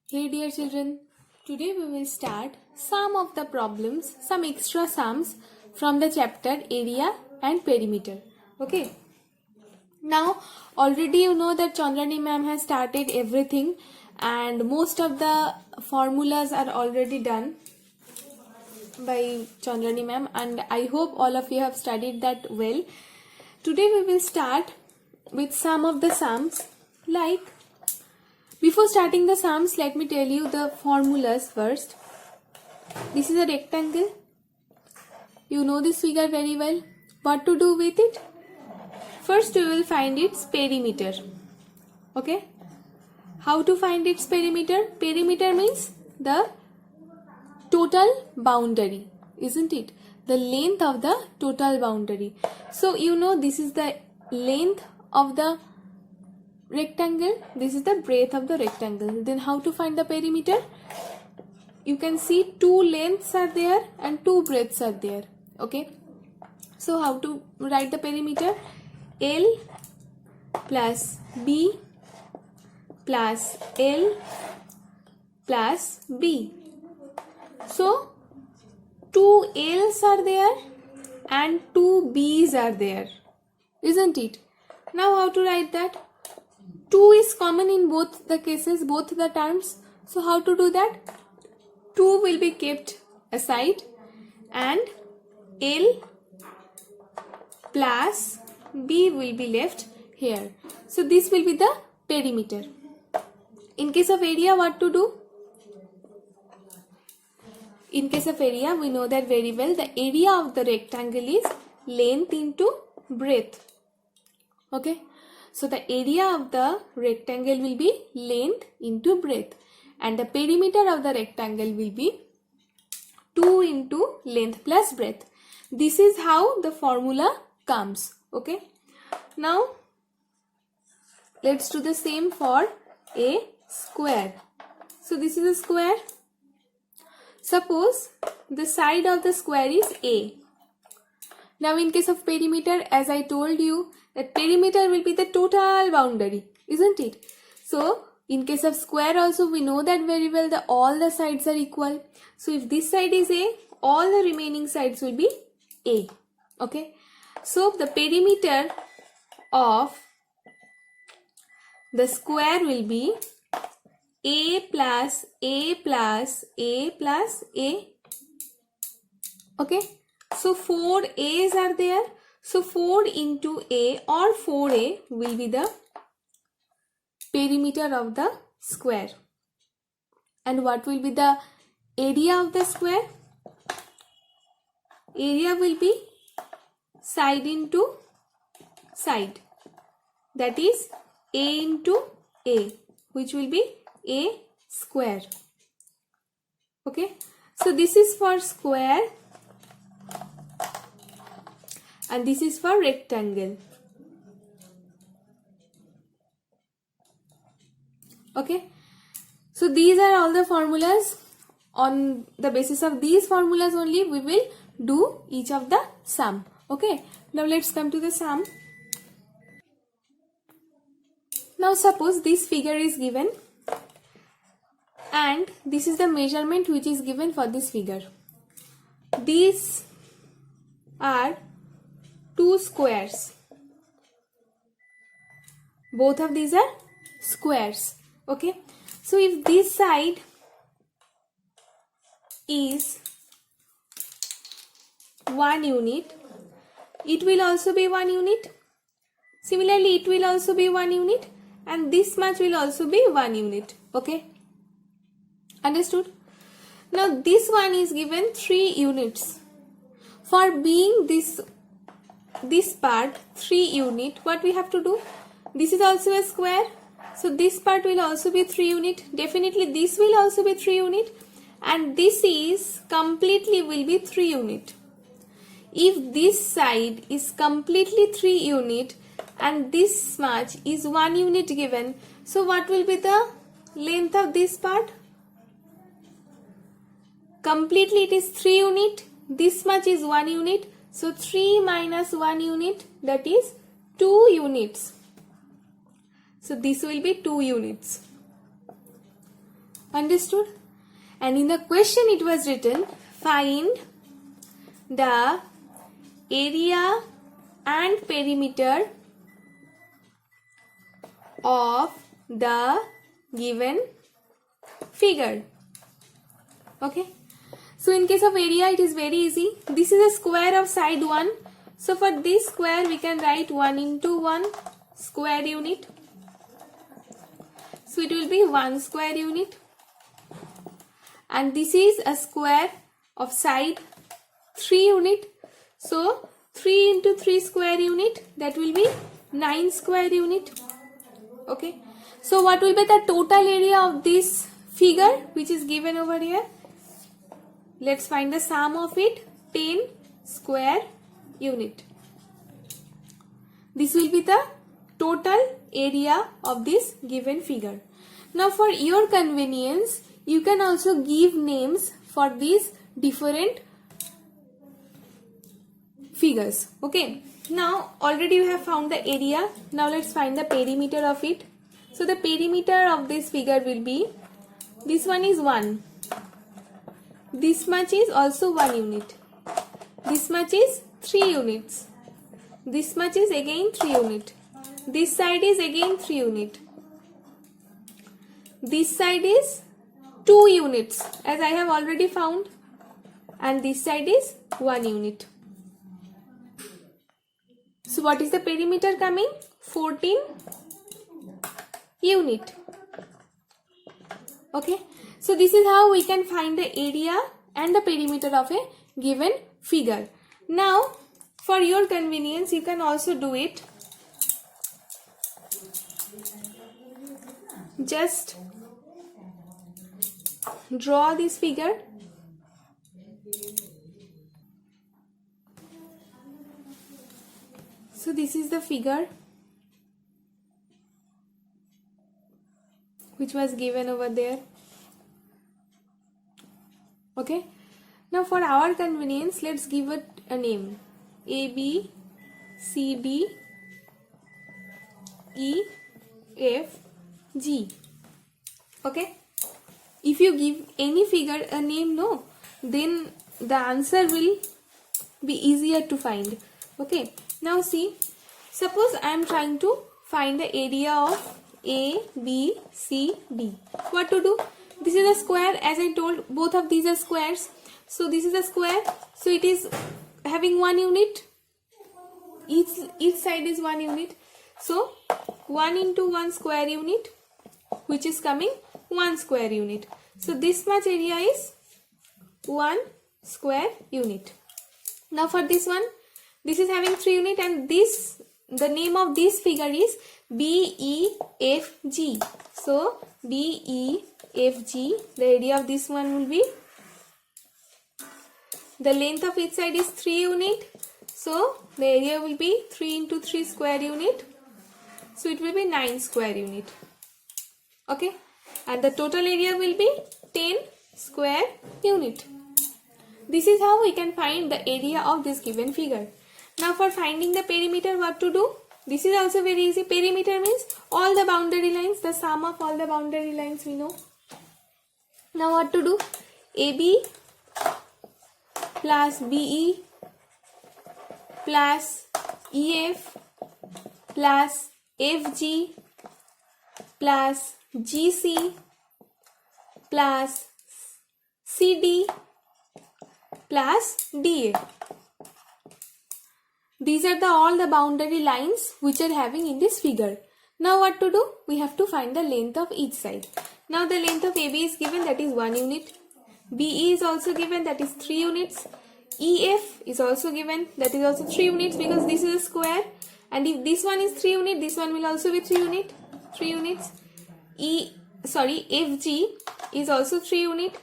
Hey dear children, today we will start some of the problems, some extra sums from the chapter area and perimeter. Okay. Now already you know that Chandrani ma'am has started everything and most of the formulas are already done by Chandrani ma'am, and I hope all of you have studied that well. Today we will start with some of the sums. Like, before starting the sums, let me tell you the formulas first. This is a rectangle. You know this figure very well. What to do with it? First we will find its perimeter. Okay? How to find its perimeter? Perimeter means the total boundary, isn't it? The length of the total boundary. So you know this is the length of the rectangle, this is the breadth of the rectangle. Then how to find the perimeter? You can see two lengths are there and two breadths are there. Okay, so how to write the perimeter? L plus B plus L plus B. So two L's are there and two B's are there, isn't it? Now how to write that? 2 is common in both the cases, both the terms. So how to do that? 2 will be kept aside and L plus B will be left here. So this will be the perimeter. In case of area, what to do? In case of area, we know that very well. The area of the rectangle is length into breadth. Okay. So the area of the rectangle will be length into breadth and the perimeter of the rectangle will be 2 into length plus breadth. This is how the formula comes. Okay. Now let's do the same for a square. So this is a square. Suppose the side of the square is A. Now in case of perimeter, as I told you, that perimeter will be the total boundary, isn't it? So in case of square also we know that very well, that all the sides are equal. So if this side is A, all the remaining sides will be A. Okay. So the perimeter of the square will be A plus A plus A plus A. Okay. So 4 A's are there. So 4 into A or 4A will be the perimeter of the square. And what will be the area of the square? Area will be side into side. That is A into A, which will be A square. Okay. So this is for square. And this is for rectangle. Okay. So these are all the formulas. On the basis of these formulas only we will do each of the sum. Okay. Now let's come to the sum. Now suppose this figure is given and this is the measurement which is given for this figure. These are two squares. Both of these are squares. Okay. So if this side is 1 unit, it will also be 1 unit. Similarly, it will also be 1 unit and this much will also be 1 unit. Okay. Understood? Now this one is given 3 units. For being this part 3 unit, what we have to do? This is also a square, so this part will also be 3 unit. Definitely this will also be 3 unit and this is completely will be 3 unit. If this side is completely 3 unit and this much is 1 unit given, so what will be the length of this part? Completely it is 3 unit, this much is 1 unit. So 3 minus 1 unit, that is 2 units. So this will be 2 units. Understood? And in the question it was written, find the area and perimeter of the given figure. Okay. So in case of area, it is very easy. This is a square of side 1. So for this square, we can write 1 into 1 square unit. So it will be 1 square unit. And this is a square of side 3 unit. So 3 into 3 square unit, that will be 9 square unit. Okay. So what will be the total area of this figure which is given over here? Let's find the sum of it. 10 square unit. This will be the total area of this given figure. Now for your convenience, you can also give names for these different figures. Okay. Now already you have found the area. Now let's find the perimeter of it. So the perimeter of this figure will be, this one is 1. This much is also 1 unit. This much is 3 units. This much is again 3 unit. This side is again 3 unit. This side is 2 units as I have already found. And this side is 1 unit. So what is the perimeter coming? 14 unit. Okay. So this is how we can find the area and the perimeter of a given figure. Now for your convenience, you can also do it. Just draw this figure. So this is the figure which was given over there. Okay. Now for our convenience, let's give it a name. A, B, C, D, E, F, G. Okay. If you give any figure a name, no, then the answer will be easier to find. Okay. Now see, suppose I am trying to find the area of A, B, C, D. What to do? This is a square, as I told, both of these are squares. So this is a square, so it is having 1 unit. Each side is 1 unit. So 1 into 1 square unit, which is coming 1 square unit. So this much area is 1 square unit. Now for this one, this is having 3 unit, and this, the name of this figure is BEFG. So BEFG, the area of this one will be, the length of each side is 3 unit. So the area will be 3 into 3 square unit. So it will be 9 square unit. Okay. And the total area will be 10 square unit. This is how we can find the area of this given figure. Now for finding the perimeter, what to do? This is also very easy. Perimeter means all the boundary lines, the sum of all the boundary lines we know. Now what to do? AB plus BE plus EF plus FG plus GC plus CD plus DA. These are all the boundary lines which are having in this figure. Now what to do? We have to find the length of each side. Now the length of AB is given, that is 1 unit. BE is also given, that is 3 units. EF is also given, that is also 3 units, because this is a square. And if this one is 3 unit, this one will also be 3 units. FG is also 3 unit.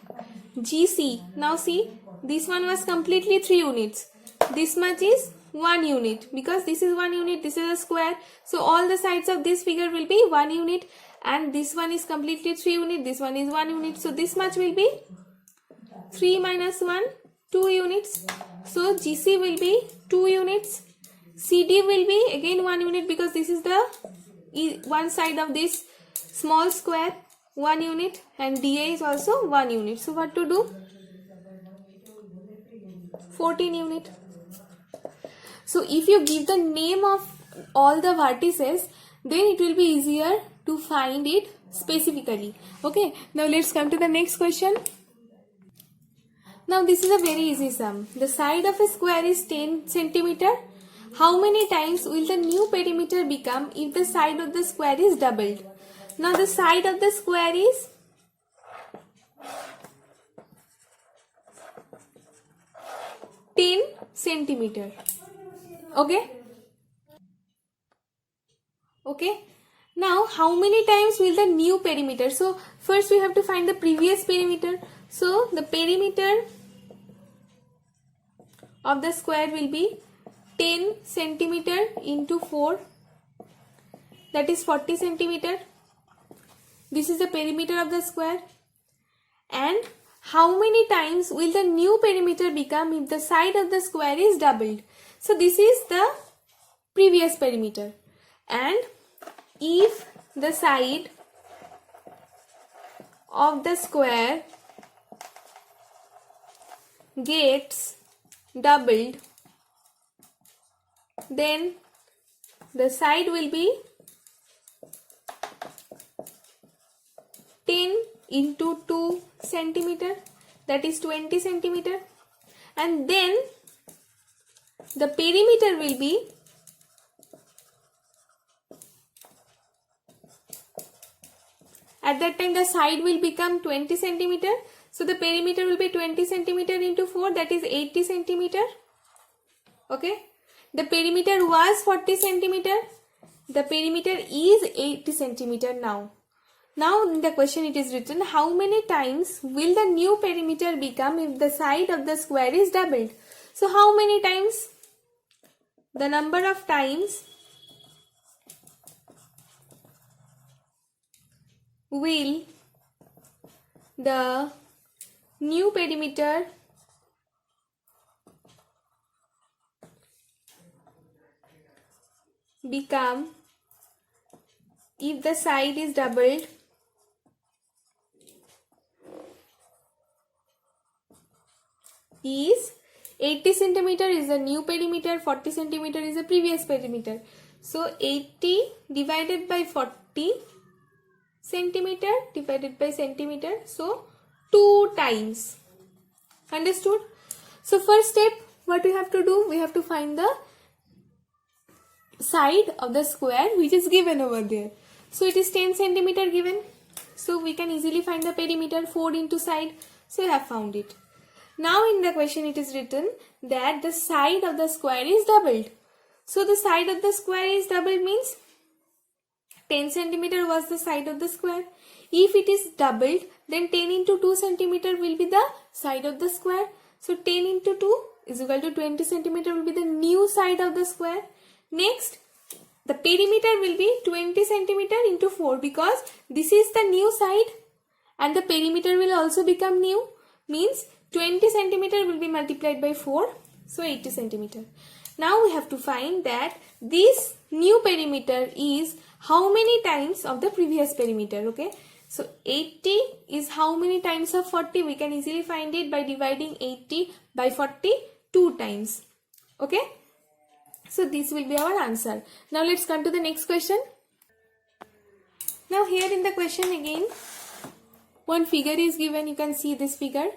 GC, now see, this one was completely 3 units. This much is 1 unit, because this is 1 unit, this is a square. So all the sides of this figure will be 1 unit, and this one is completely 3 unit, this one is 1 unit. So this much will be 3 minus 1, 2 units. So GC will be 2 units. CD will be again 1 unit, because this is the one side of this small square. 1 unit and DA is also 1 unit. So what to do? 14 unit. So if you give the name of all the vertices, then it will be easier to find it specifically. Okay, now let's come to the next question. Now this is a very easy sum. The side of a square is 10 centimeter. How many times will the new perimeter become if the side of the square is doubled? Now the side of the square is 10 centimeter. Okay. Okay. Now how many times will the new perimeter? So first we have to find the previous perimeter. So the perimeter of the square will be 10 centimeter into 4, that is 40 centimeter. This is the perimeter of the square. And how many times will the new perimeter become if the side of the square is doubled? So this is the previous perimeter. And if the side of the square gets doubled, then the side will be 10 into 2 centimeter, that is 20 centimeter, and then the perimeter will be at that time the side will become 20 centimeter. So the perimeter will be 20 centimeter into 4, that is 80 centimeter. Okay. The perimeter was 40 centimeter. The perimeter is 80 centimeter now. Now in the question it is written, how many times will the new perimeter become if the side of the square is doubled? So how many times? The number of times will the new perimeter become if the side is doubled is 80 centimeter is the new perimeter, 40 centimeter is the previous perimeter. So 80 divided by 40 centimeter divided by centimeter, so 2 times. Understood? So first step, what we have to do, we have to find the side of the square which is given over there. So it is 10 centimeter given, so we can easily find the perimeter, 4 into side, so we have found it. Now in the question it is written that the side of the square is doubled. So the side of the square is doubled means 10 centimeter was the side of the square. If it is doubled, then 10 into 2 centimeter will be the side of the square. So 10 into 2 is equal to 20 centimeter will be the new side of the square. Next, the perimeter will be 20 centimeter into 4 because this is the new side and the perimeter will also become new, means 20 centimeter will be multiplied by 4, so 80 centimeter. Now we have to find that this new perimeter is how many times of the previous perimeter. Okay, so 80 is how many times of 40? We can easily find it by dividing 80 by 40 2 times. Okay, so this will be our answer. Now let's come to the next question. Now here in the question again, one figure is given. You can see this figure,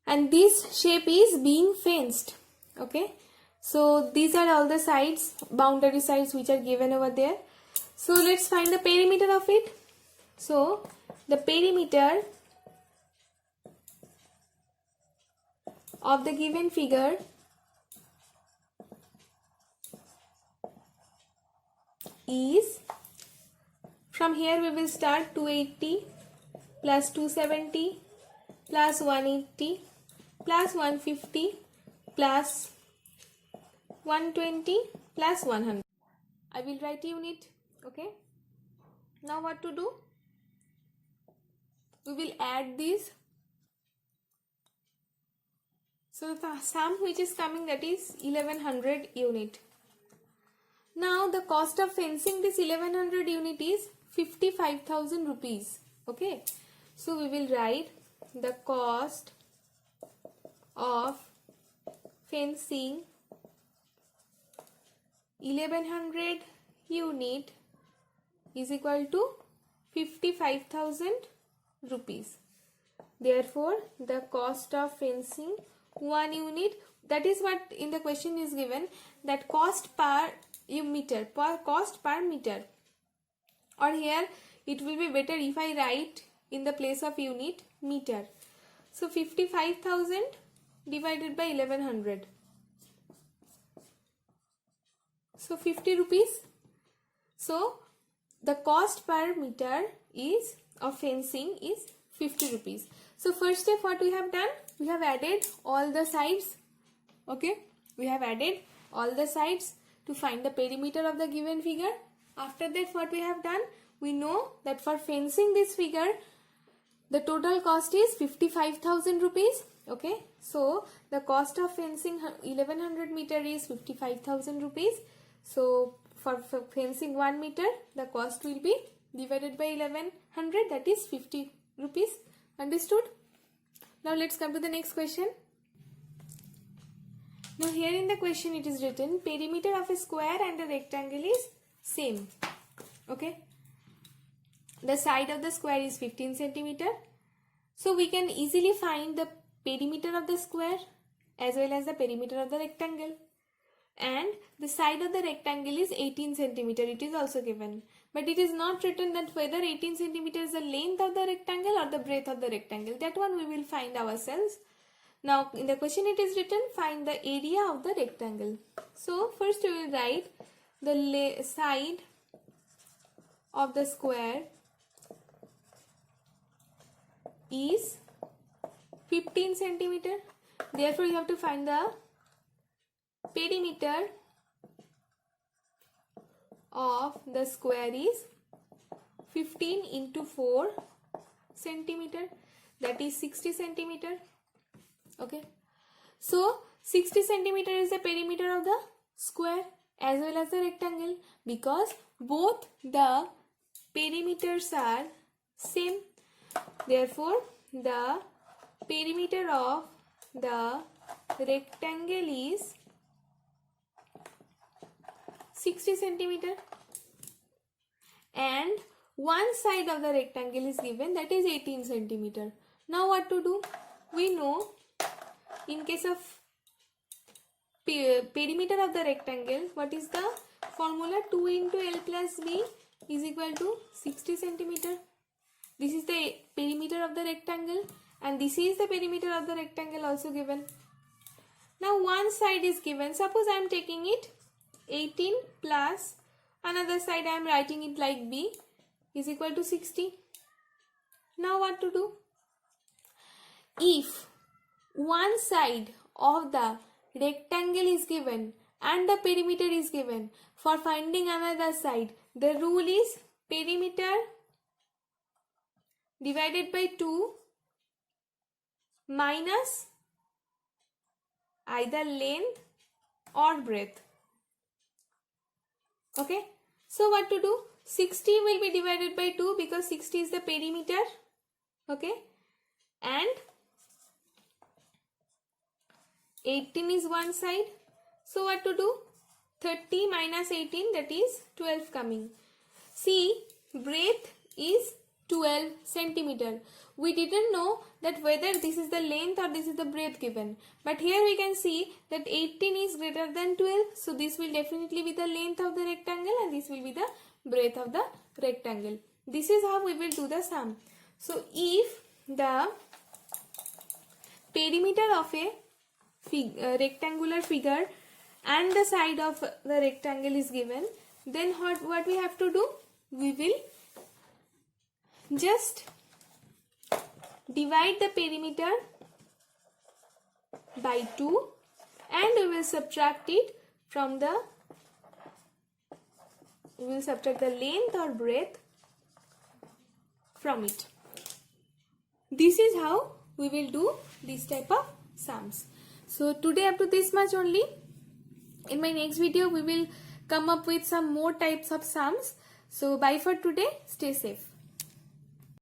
and this shape is being fenced. Okay, so these are all the sides, boundary sides which are given over there. So let's find the perimeter of it. So the perimeter of the given figure is, from here we will start 280 plus 270 plus 180 plus 150 plus 120 plus 100. I will write unit. Okay. Now what to do? We will add these. So the sum which is coming, that is 1100 unit. Now the cost of fencing this 1100 unit is 55,000 rupees. Okay, so we will write the cost of fencing 1100 unit is equal to 55,000 rupees. Therefore, the cost of fencing 1 unit, that is what in the question is given, that cost per meter, cost per meter, or here it will be better if I write in the place of unit meter. So 55,000 divided by 1100. So 50 rupees. So the cost per meter is of fencing is 50 rupees. So first step what we have done, we have added all the sides. Okay, we have added all the sides to find the perimeter of the given figure. After that what we have done, we know that for fencing this figure the total cost is 55,000 rupees. Okay, so the cost of fencing 1100 meter is 55,000 rupees. So for fencing 1 meter the cost will be divided by 1100, that is 50 rupees. Understood? Now let's come to the next question. Now here in the question it is written perimeter of a square and a rectangle is same. Okay, the side of the square is 15 centimeter. So we can easily find the perimeter of the square as well as the perimeter of the rectangle. And the side of the rectangle is 18 centimeter. It is also given. But it is not written that whether 18 centimeter is the length of the rectangle or the breadth of the rectangle. That one we will find ourselves. Now in the question it is written find the area of the rectangle. So first we will write the side of the square is 15 centimeter. Therefore you have to find the perimeter of the square is 15 into 4 centimeter, that is 60 centimeter. Okay, so 60 centimeter is the perimeter of the square as well as the rectangle, because both the perimeters are same. Therefore the perimeter of the rectangle is 60 centimeter and one side of the rectangle is given, that is 18 centimeter. Now what to do? We know in case of perimeter of the rectangle, what is the formula? 2 into L plus B is equal to 60 centimeter. This is the perimeter of the rectangle and this is the perimeter of the rectangle also given. Now one side is given. Suppose I am taking it 18 plus another side I am writing it like B is equal to 60. Now what to do? If one side of the rectangle is given and the perimeter is given, for finding another side the rule is perimeter divided by 2 minus either length or breadth. Okay, so what to do? 60 will be divided by 2 because 60 is the perimeter. Okay, and 18 is one side. So what to do? 30 minus 18, that is 12 coming. See, breadth is 12 centimeter. We didn't know that whether this is the length or this is the breadth given. But here we can see that 18 is greater than 12. So this will definitely be the length of the rectangle and this will be the breadth of the rectangle. This is how we will do the sum. So if the perimeter of a rectangular figure and the side of the rectangle is given, then what we have to do? We will just divide the perimeter by 2 and we will subtract it from the, we will subtract the length or breadth from it. This is how we will do this type of sums. So today up to this much only. In my next video we will come up with some more types of sums. So bye for today. Stay safe.